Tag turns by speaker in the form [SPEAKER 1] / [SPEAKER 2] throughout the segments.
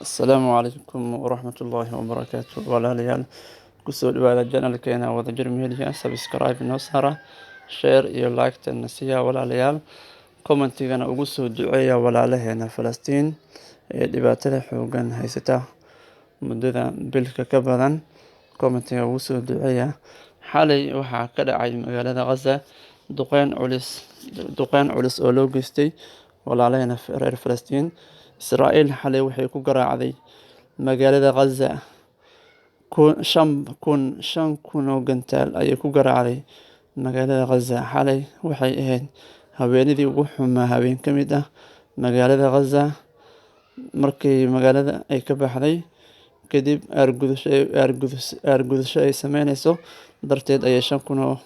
[SPEAKER 1] السلام عليكم ورحمة الله وبركاته walaalyaal kusoo dhawaada janalkeena wadajir media subscribe noo saara share iyo like na siiya walaalayaal commentigana ugu soo duceeya walaalaheena Falastiin ee dhibaatada xoogan haysata muddada bilka ka badan commentiga ugu soo duceeya xalay waxaa ka dhacay magaalada Gaza duqeyn culus oo loo geystay walaalaheena reer Falastiin Israa'iil xalay waxay ku garaacday magaalada Gaza shan kun oo gantaal ayay ku garaacday magaalada Gaza xalay waxay ahayd haweenidii ugu xumaa habeen ka mid ah magaalada Gaza markii magaalada ay ka baxday kadib aargudasho ay sameynayso darteed ayay 5,000 oo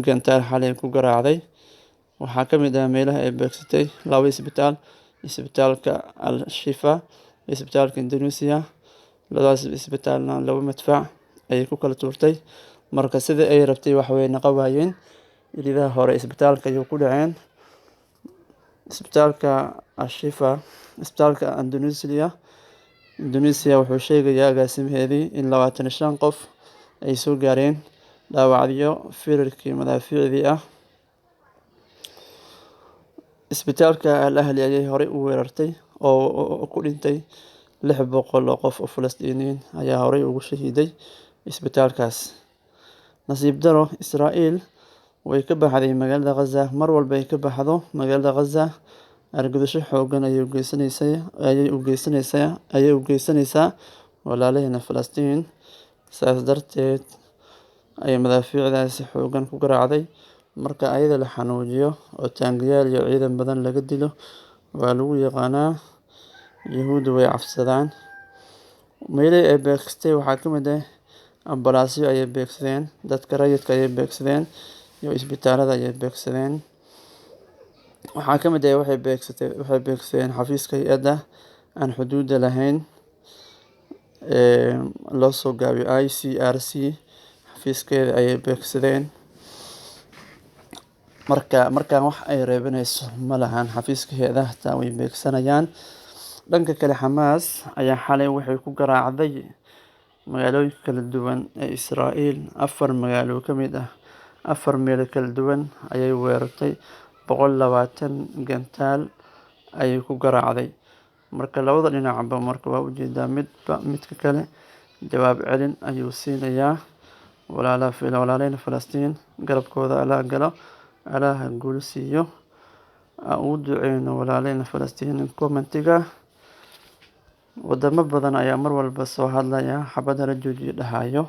[SPEAKER 1] gantaal xalay ku garaacday waxaa ka mid ah meelaha ay beegsatay laba isbitaalka Al-Shifa isbitaalka Indonesia labadaas isbitaalna laba madfac ayay ku kala tuurtay marka sida ay rabtay wax way naqabayeen ilidaha hore isbitaalka ayuu ku dhaceen isbitaalka Al-Shifa isbitaalka Indonesia wuxuu sheegayaa agaasimaheedii in 25 qof ay soo gaareen dhaawacyo firarkii madaafiicdii ah isbitaalka Al-Ahli ayay hore u weerartay oo ku dhintay 600 oo qof oo Falastiiniyiin ayaa hore ugu shahiiday isbitaalkaas nasiib daro Israa'iil way ka baxday magaalada Gaza mar walba ay ka baxdo magaalada Gaza argagixisho xoogan ayay u geysanaysaa walaalaheena Falastiin saas darteed ay madaafiicdaasi xoogan ku garaacday marka ayada la xanuujiyo oo taangiyaal iyo ciidan badan laga dilo waa lagu yaqaanaa Yahuudu way cafsadaan meelay ay beegsatay waxaa ka mid ah ambalaasyo ayay beegsadeen dadka rayidka ayay beegsadeen iyo isbitaalada ayay beegsadeen waxaa ka mid ah waxay beegsadeen xafiiska hay'adda aan xuduudda lahayn loo soo gaabiyo ICRC xafiiskeeda ayay beegsadeen markaan wax ay reebanayso ma lahan xafiiskeeda taa way beegsanayaan dhanka kale Xamaas ayaa xalay waxay ku garaacday magaalooyin kala duwan ee Israa'iil 4 magaalo ka mid ah 4 meel kala duwan ayay weerartay 120 gantaal ayay ku garaacday marka labada dhinacba marka waa ujeedaa midka kale jawaab celin ayuu siinayaa walaalaheena Falastiin garabkooda Alla galo Allaha guul siiyo u duceeyno walaalaheena Falastiin commentiga wadamo badan ayaa mar walba soo hadlaya xabada la joojiyo dhahayo